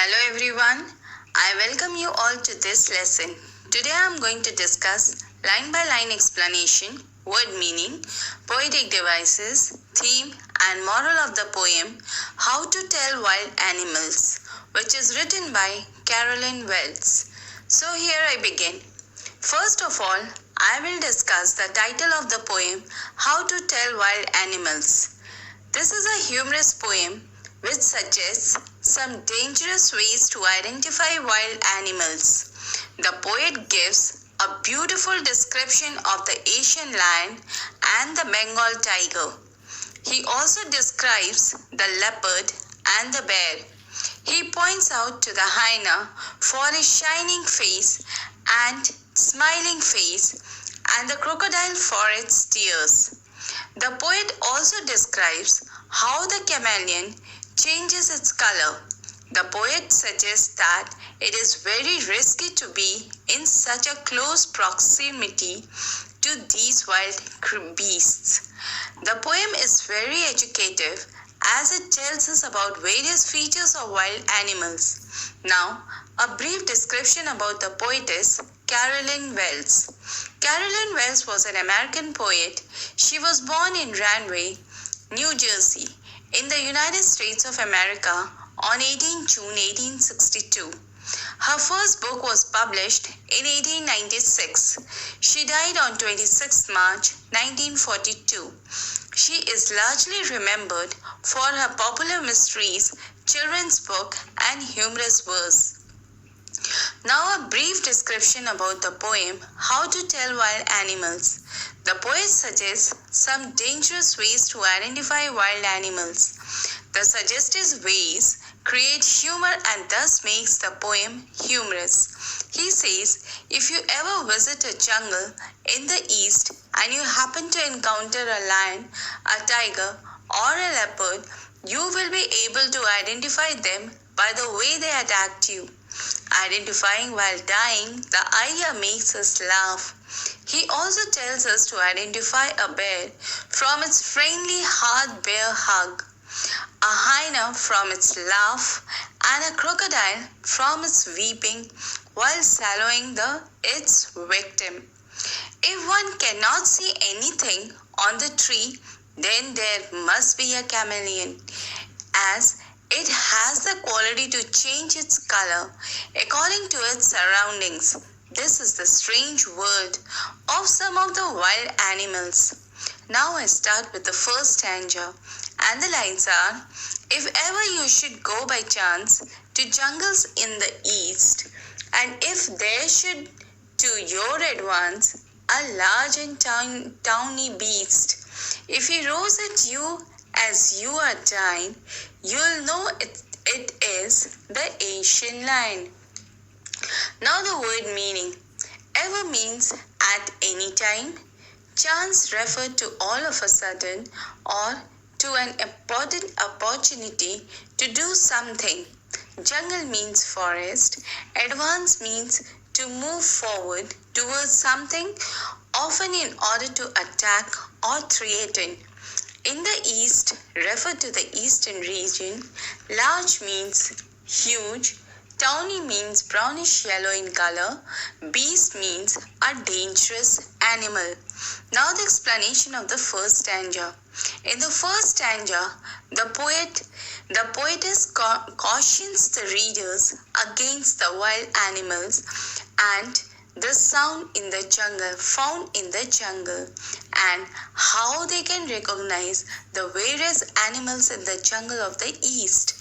Hello everyone, I welcome you all to this lesson. Today I am going to discuss line by line explanation, word meaning, poetic devices, theme and moral of the poem How to Tell Wild Animals, which is written by Carolyn. So here I begin. First of all, I will discuss the title of the poem How to Tell Wild Animals. This is a humorous poem which suggests some dangerous ways to identify wild animals. The poet gives a beautiful description of the Asian lion and the Bengal tiger. He also describes the leopard and the bear. He points out to the hyena for his shining face and smiling face and the crocodile for its tears. The poet also describes how the chameleon changes its color. The poet suggests that it is very risky to be in such a close proximity to these wild beasts. The poem is very educative as it tells us about various features of wild animals. Now, a brief description about the poetess Carolyn. Carolyn was an American poet. She was born in Rahway, New Jersey, in the United States of America on 18 June 1862. Her first book was published in 1896. She died on 26 March 1942. She is largely remembered for her popular mysteries, children's book, and humorous verse. Now a brief description about the poem How to Tell Wild Animals. The poet suggests some dangerous ways to identify wild animals. The suggested ways create humor and thus makes the poem humorous. He says, if you ever visit a jungle in the east and you happen to encounter a lion, a tiger, or a leopard, you will be able to identify them by the way they attacked you. Identifying while dying, the idea makes us laugh. He also tells us to identify a bear from its friendly hard bear hug, a hyena from its laugh, and a crocodile from its weeping while swallowing its victim. If one cannot see anything on the tree, then there must be a chameleon, as it has the quality to change its color according to its surroundings. This is the strange word of some of the wild animals. Now I start with the first stanza, and the lines are, if ever you should go by chance to jungles in the east, and if there should to your advance a large and tawny beast, if he roars at you as you are dying, you'll know it is the Asian lion. Now the word meaning. Ever means at any time. Chance referred to all of a sudden or to an important opportunity to do something. Jungle means forest. Advance means to move forward towards something, often in order to attack or threaten. In the east, refer to the eastern region. Large means huge. Tawny means brownish yellow in color. Beast means a dangerous animal. Now the explanation of the first stanza. In the first stanza, the poetess cautions the readers against the wild animals and the sound in the jungle, found in the jungle, and how they can recognize the various animals in the jungle of the east.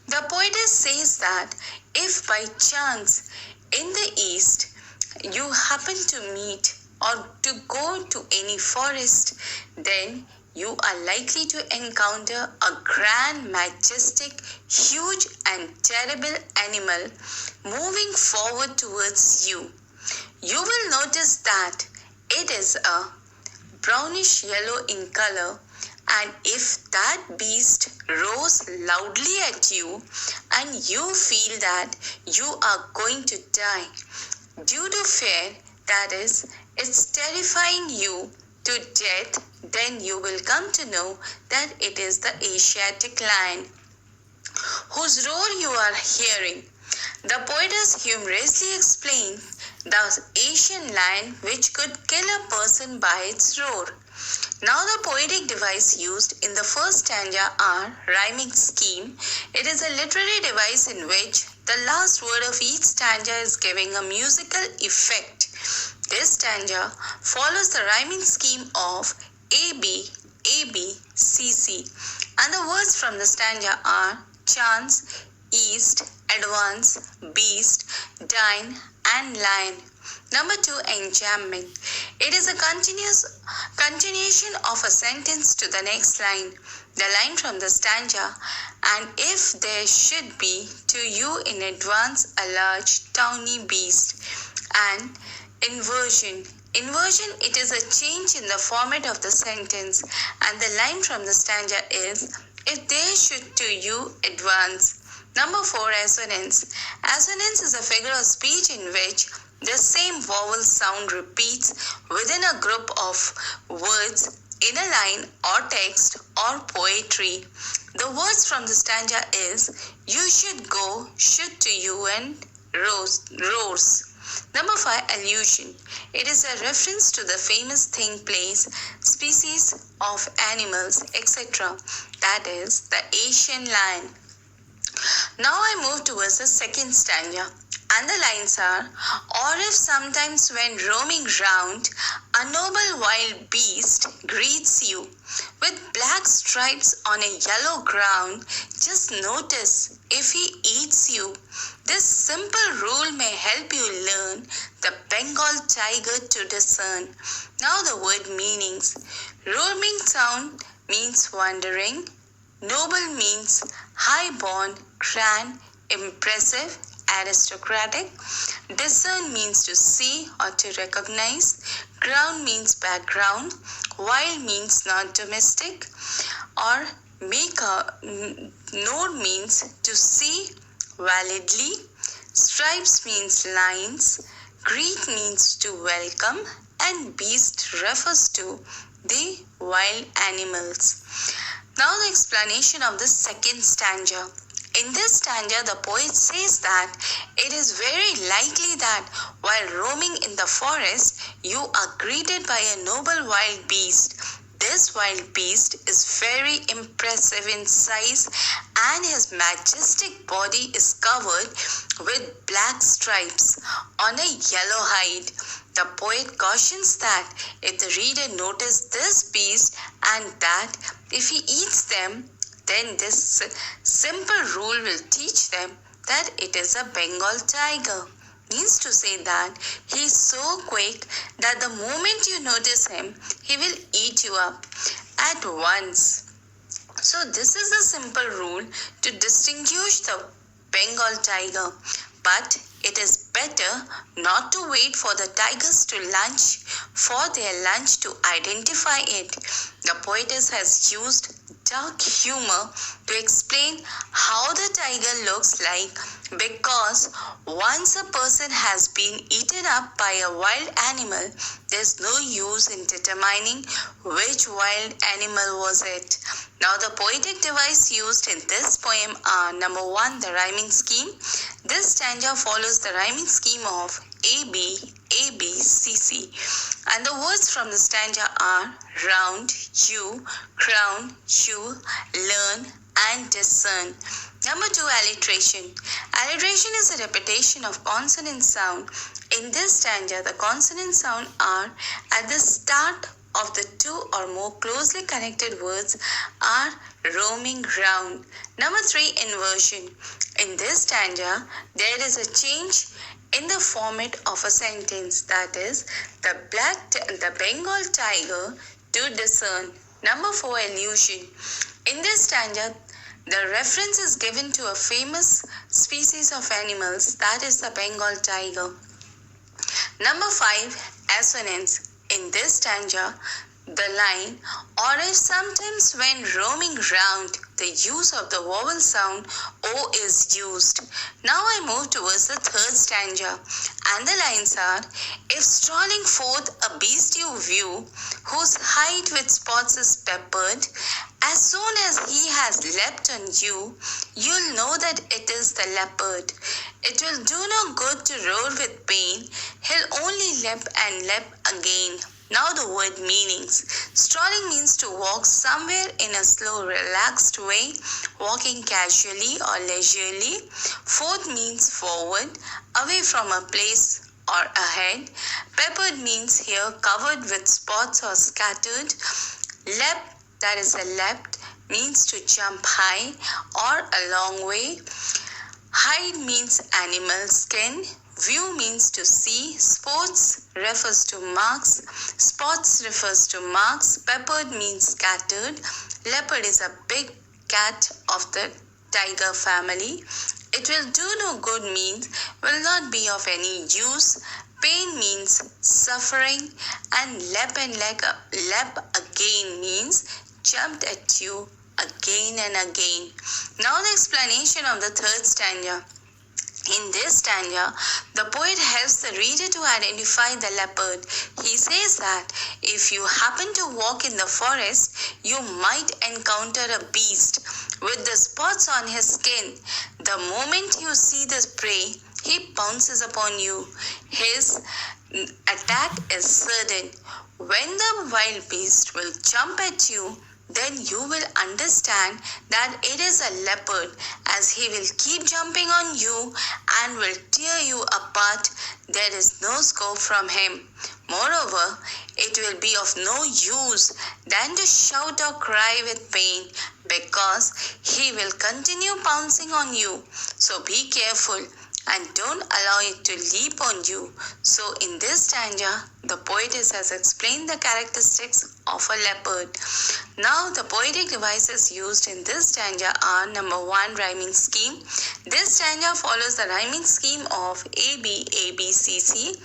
The poetess says that if by chance in the east you happen to meet or to go to any forest, then you are likely to encounter a grand, majestic, huge and terrible animal moving forward towards you. You will notice that it is a brownish yellow in color, and if that beast roars loudly at you and you feel that you are going to die due to fear, that is, it's terrifying you to death, then you will come to know that it is the Asiatic lion, whose roar you are hearing. The poet has humorously explained the Asian lion which could kill a person by its roar. Now the poetic device used in the first stanza are rhyming scheme. It is a literary device in which the last word of each stanza is giving a musical effect. This stanza follows the rhyming scheme of AB, AB, CC, and the words from the stanza are chance, east, advance, beast, dine, and lion. Number 2, enjambment. It is a continuation of a sentence to the next line, the line from the stanza, and if there should be to you in advance a large tawny beast. And inversion. Inversion, it is a change in the format of the sentence, and the line from the stanza is, if there should to you advance. Number 4, assonance. Assonance is a figure of speech in which the same vowel sound repeats within a group of words in a line or text or poetry. The words from the stanza is, you should go, should to you, and roars. Number 5, allusion. It is a reference to the famous thing, place, species of animals, etc. That is the Asian lion. Now I move towards the second stanza, and the lines are, or if sometimes when roaming round, a noble wild beast greets you with black stripes on a yellow ground, just notice if he eats you. This simple rule may help you learn the Bengal tiger to discern. Now the word meanings. Roaming sound means wandering. Noble means high-born, grand, impressive, aristocratic. Discern means to see or to recognize. Ground means background. Wild means not domestic. Or make a note means to see validly. Stripes means lines. Greet means to welcome. And beast refers to the wild animals. Now the explanation of the second stanza. In this stanza, the poet says that it is very likely that while roaming in the forest, you are greeted by a noble wild beast. This wild beast is very impressive in size, and his majestic body is covered with black stripes on a yellow hide. The poet cautions that if the reader notices this beast and that if he eats them, then this simple rule will teach them that it is a Bengal tiger. Means to say that he is so quick that the moment you notice him, he will eat you up at once. So this is the simple rule to distinguish the Bengal tiger. But it is better not to wait for the tigers to lunch for their lunch to identify it. The poetess has used dark humor to explain how the tiger looks like, because once a person has been eaten up by a wild animal, there's no use in determining which wild animal was it. Now the poetic device used in this poem are, number 1, the rhyming scheme. This stanza follows the rhyming scheme of AB, AB, CC. And the words from the stanza are round, you, crown, you, learn, and discern. Number 2, alliteration. Alliteration is a repetition of consonant sound. In this stanza, the consonant sound are at the start of the 2 or more closely connected words are roaming round. Number 3, inversion. In this stanza, there is a change in the format of a sentence, that is, the Bengal tiger to discern. Number 4, allusion. In this stanza, the reference is given to a famous species of animals, that is the Bengal tiger. Number 5, assonance. In this stanza, the line, or if sometimes when roaming round, the use of the vowel sound O is used. Now I move towards the third stanza, and the lines are, if strolling forth a beast you view, whose hide with spots is peppered, as soon as he has leapt on you, you'll know that it is the leopard. It will do no good to roar with pain. He'll only leap and leap again. Now the word meanings. Strolling means to walk somewhere in a slow, relaxed way, walking casually or leisurely. Forth means forward, away from a place or ahead. Peppered means here covered with spots or scattered. Leap, that is a leapt, means to jump high or a long way. Hide means animal skin. View means to see. Sports refers to marks. Spots refers to marks. Peppered means scattered. Leopard is a big cat of the tiger family. It will do no good means will not be of any use. Pain means suffering. And leap again means jumped at you again and again. Now the explanation of the third stanza. In this stanza, the poet helps the reader to identify the leopard. He says that if you happen to walk in the forest, you might encounter a beast with the spots on his skin. The moment you see the prey, he pounces upon you. His attack is certain. When the wild beast will jump at you, then you will understand that it is a leopard, as he will keep jumping on you and will tear you apart. There is no scope from him. Moreover, it will be of no use than to shout or cry with pain, because he will continue pouncing on you. So be careful and don't allow it to leap on you. So in this stanza, the poetess has explained the characteristics of a leopard. Now the poetic devices used in this stanza are: number 1, rhyming scheme. This stanza follows the rhyming scheme of A, B, A, B, C, C,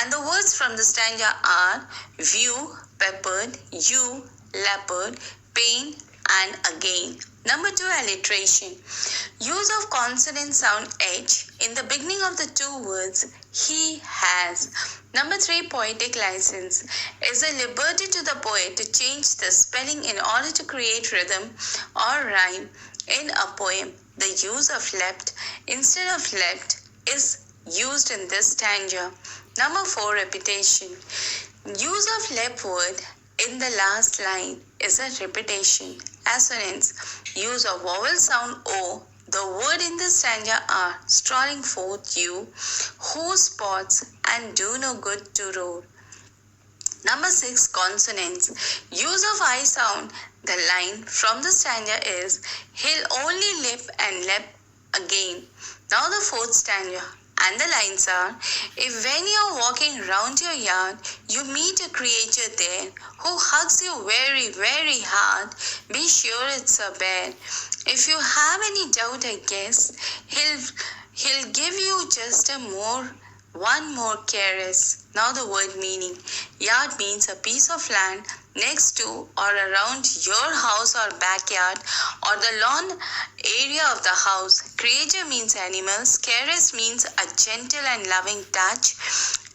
and the words from the stanza are view, peppered, you, leopard, pain, and again. Number 2, alliteration. Use of consonant sound H in the beginning of the two words he has. Number 3, poetic license. Is a liberty to the poet to change the spelling in order to create rhythm or rhyme in a poem. The use of leapt instead of leapt is used in this stanza. Number 4, repetition. Use of leap word in the last line is a repetition. Assonance. Use of vowel sound O. The word in the stanza are strolling forth you, who spots and do no good to roar. Number 6, consonants. Use of I sound. The line from the stanza is he'll only leap and leap again. Now the fourth stanza. And the lines are: if when you're walking round your yard, you meet a creature there who hugs you very, very hard, be sure it's a bear. If you have any doubt, I guess, he'll give you just one more caress. Now the word meaning. Yard means a piece of land next to or around your house or backyard or the lawn area of the house. Creature means animals. Caress means a gentle and loving touch.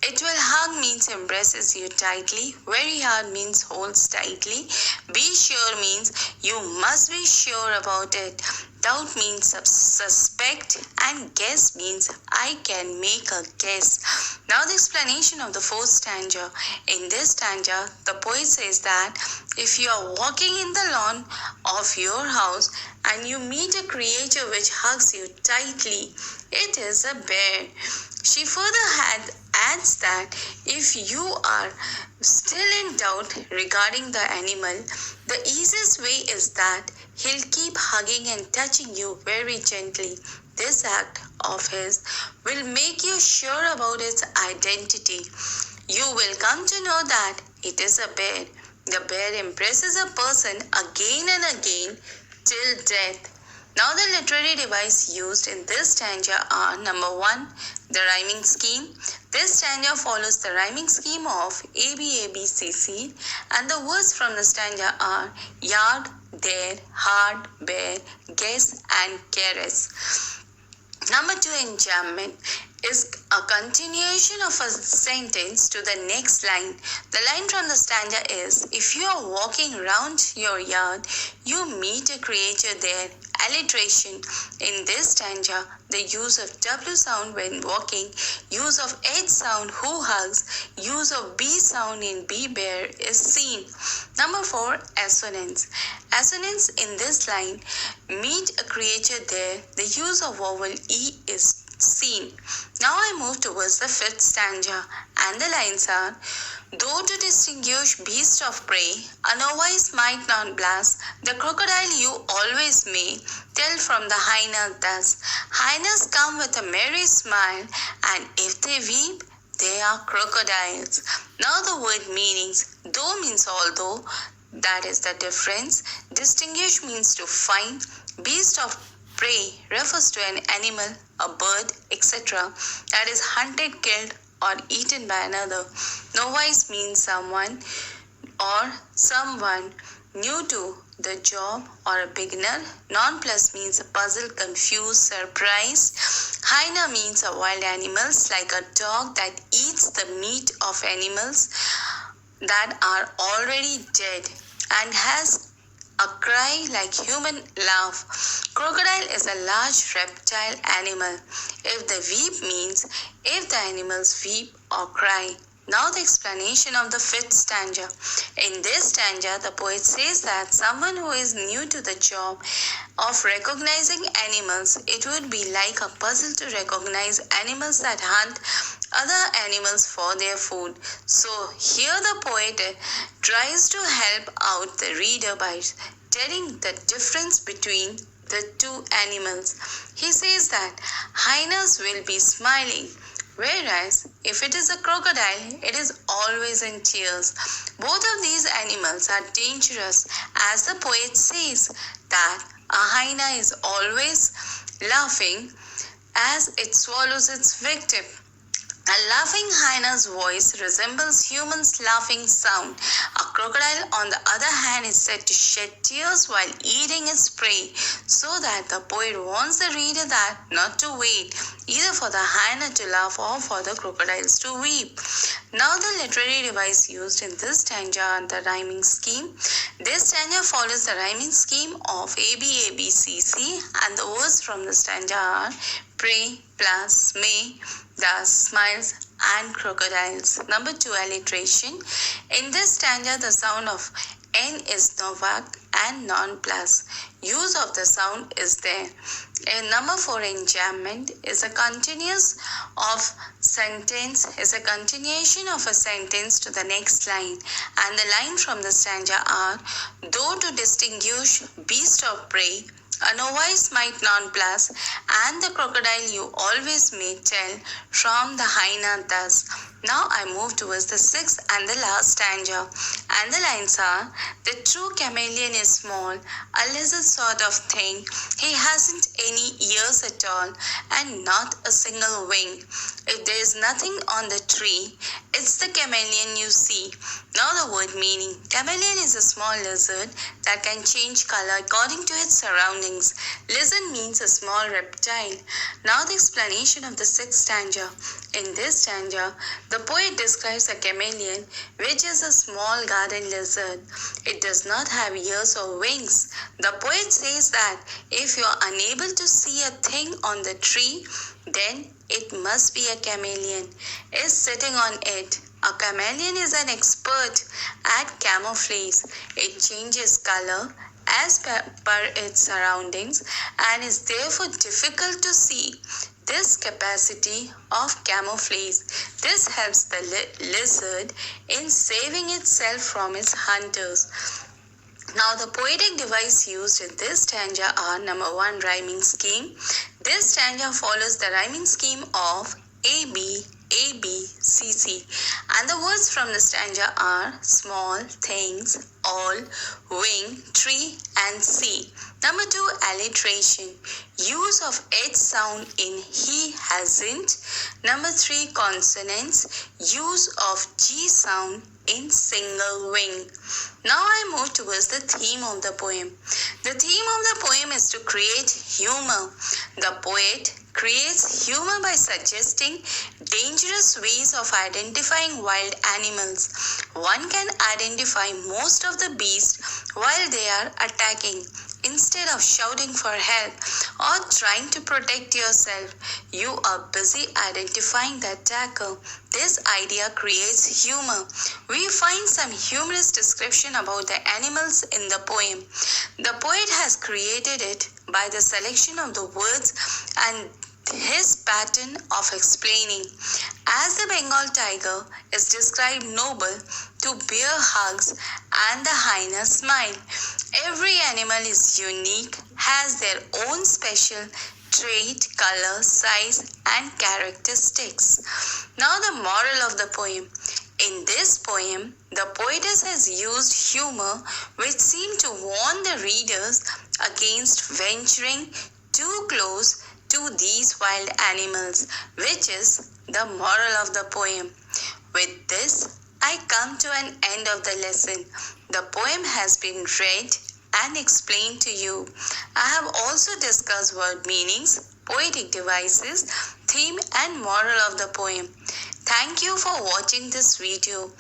It will hug means embraces you tightly. Very hard means holds tightly. Be sure means you must be sure about it. Doubt means suspect, and guess means I can make a guess. Now the explanation of the fourth stanza. In this stanza, the poet says that if you are walking in the lawn of your house and you meet a creature which hugs you tightly, it is a bear. She further adds that if you are still in doubt regarding the animal, the easiest way is that he'll keep hugging and touching you very gently. This act of his will make you sure about its identity. You will come to know that it is a bear. The bear impresses a person again and again till death. Now the literary device used in this stanza are: number 1, the rhyming scheme. This stanza follows the rhyming scheme of ABABCC, and the words from the stanza are yard, there, hard, bear, guess, and caress. Number 2, enjambment is a continuation of a sentence to the next line. The line from the stanza is: if you are walking round your yard, you meet a creature there. Alliteration. In this stanza, the use of W sound when walking, use of H sound who hugs, use of B sound in be bear is seen. Number 4, assonance. Assonance in this line meet a creature there, the use of vowel E is seen. Now I move towards the 5th stanza, and the lines are: though to distinguish beast of prey, a novice might not blast, the crocodile you always may tell from the hyena thus. Hyenas come with a merry smile, and if they weep, they are crocodiles. Now the word meanings. Though means although, that is the difference. Distinguish means to find. Beast of prey refers to an animal, a bird, etc. that is hunted, killed, or eaten by another. Novice means someone or someone new to the job or a beginner. Nonplus means a puzzled, confused, surprised. Hyena means a wild animals like a dog that eats the meat of animals that are already dead and has a cry like human laugh. Crocodile is a large reptile animal. If the weep means if the animals weep or cry. Now the explanation of the 5th stanza. In this stanza, the poet says that someone who is new to the job of recognizing animals, it would be like a puzzle to recognize animals that hunt other animals for their food. So here the poet tries to help out the reader by telling the difference between the two animals. He says that hyenas will be smiling, whereas if it is a crocodile, it is always in tears. Both of these animals are dangerous, as the poet says that a hyena is always laughing as it swallows its victim. A laughing hyena's voice resembles humans' laughing sound. A crocodile, on the other hand, is said to shed tears while eating its prey, so that the poet warns the reader that not to wait either for the hyena to laugh or for the crocodiles to weep. Now the literary device used in this stanza are the rhyming scheme. This stanza follows the rhyming scheme of ABABCC, and the words from the stanza are pray plus may, thus smiles and crocodiles. Number 2, alliteration. In this stanza, the sound of N is novak and non-plus. Use of the sound is there. And number 4, enjambment is a continuation of a sentence to the next line. And the line from the stanza are: though to distinguish beast of prey, a novice might not plus, and the crocodile you always may tell from the hyena thus. Now I move towards the 6th and the last stanza, and the lines are: the true chameleon is small, a lizard sort of thing. He hasn't any ears at all, and not a single wing. If there is nothing on the tree, it's the chameleon you see. Now the word meaning. Chameleon is a small lizard that can change color according to its surroundings. Lizard means a small reptile. Now the explanation of the 6th stanza. In this stanza, the poet describes a chameleon, which is a small garden lizard. It does not have ears or wings. The poet says that if you are unable to see a thing on the tree, then it must be a chameleon is sitting on it. A chameleon is an expert at camouflage. It changes color as per its surroundings and is therefore difficult to see. This capacity of camouflage, this helps the lizard in saving itself from its hunters. Now the poetic device used in this stanza are: number 1, rhyming scheme. This stanza follows the rhyming scheme of AB, ABCC, and the words from the stanza are small, things, all, wing, tree, and sea. Number 2, alliteration. Use of H sound in he, hasn't. Number 3, consonants. Use of G sound in single wing. Now I move towards the theme of the poem. The theme of the poem is to create humor. The poet creates humor by suggesting dangerous ways of identifying wild animals. One can identify most of the beasts while they are attacking. Instead of shouting for help or trying to protect yourself, you are busy identifying the attacker. This idea creates humor. We find some humorous description about the animals in the poem. The poet has created it by the selection of the words and his pattern of explaining. As the Bengal tiger is described noble to bear hugs and the hyena smile. Every animal is unique, has their own special trait, color, size, and characteristics. Now the moral of the poem. In this poem, the poetess has used humor which seemed to warn the readers against venturing too close to these wild animals, which is the moral of the poem. With this, I come to an end of the lesson. The poem has been read and explained to you. I have also discussed word meanings, poetic devices, theme and moral of the poem. Thank you for watching this video.